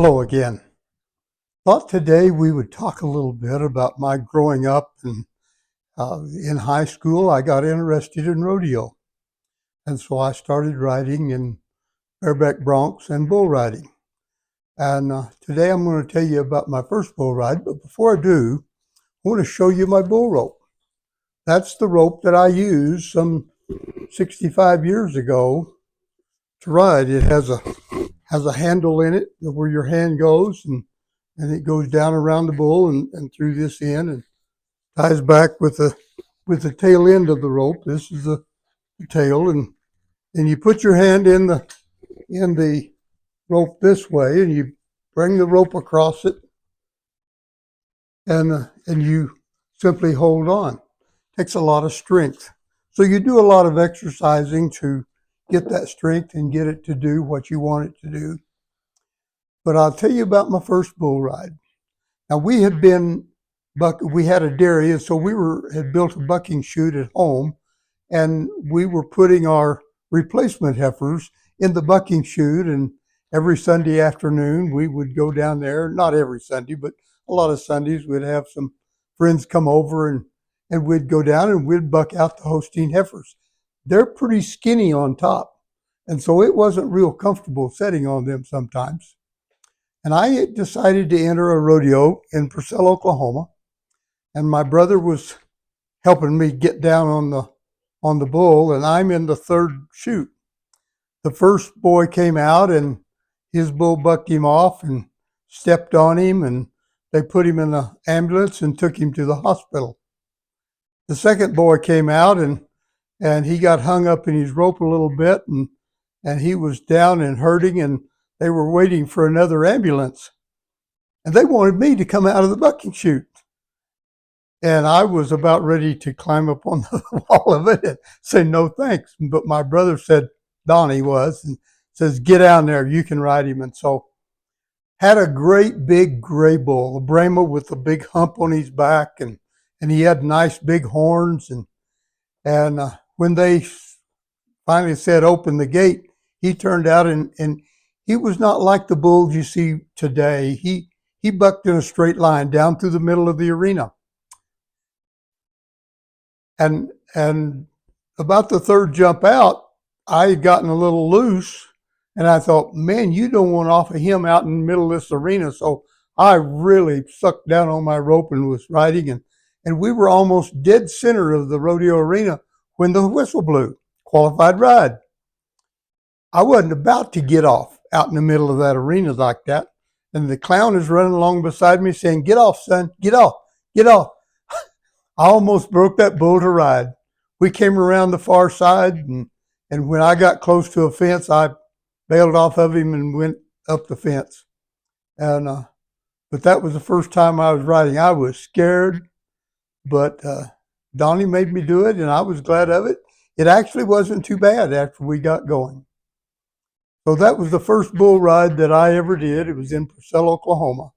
Hello again. Thought today we would talk a little bit about my growing up. And in high school, I got interested in rodeo. And so I started riding in bareback broncs and bull riding. And today I'm going to tell you about my first bull ride. But before I do, I want to show you my bull rope. That's the rope that I used some 65 years ago to ride. It has a handle in it where your hand goes, and it goes down around the bull and through this end and ties back with the tail end of the rope. This is the tail, and you put your hand in the rope this way, and you bring the rope across it, and you simply hold on. It takes a lot of strength, so you do a lot of exercising to get that strength and get it to do what you want it to do. But I'll tell you about my first bull ride. Now we had a dairy, and so had built a bucking chute at home, and we were putting our replacement heifers in the bucking chute. And every Sunday afternoon we would go down there. Not every Sunday, but a lot of Sundays we'd have some friends come over, and we'd go down and we'd buck out the Holstein heifers. They're pretty skinny on top, and so it wasn't real comfortable sitting on them sometimes. And I decided to enter a rodeo in Purcell, Oklahoma, and my brother was helping me get down on the bull, and I'm in the third chute. The first boy came out, and his bull bucked him off and stepped on him, and they put him in the ambulance and took him to the hospital. The second boy came out, and he got hung up in his rope a little bit, and he was down and hurting, and they were waiting for another ambulance. And they wanted me to come out of the bucking chute. And I was about ready to climb up on the wall of it and say no thanks. But my brother said, Donnie was, and says, get down there, you can ride him. And so had a great big gray bull, a Brahma with a big hump on his back, and he had nice big horns. And when they finally said open the gate, he turned out, and he was not like the bulls you see today. He bucked in a straight line down through the middle of the arena. And about the third jump out, I had gotten a little loose, and I thought, man, you don't want off of him out in the middle of this arena. So I really sucked down on my rope and was riding, and we were almost dead center of the rodeo arena when the whistle blew. Qualified ride. I wasn't about to get off out in the middle of that arena like that. And the clown is running along beside me saying, get off, son, get off, get off. I almost broke that bull to ride. We came around the far side, and when I got close to a fence, I bailed off of him and went up the fence. And but that was the first time I was riding. I was scared, but Donnie made me do it, and I was glad of it. It actually wasn't too bad after we got going. So that was the first bull ride that I ever did. It was in Purcell, Oklahoma.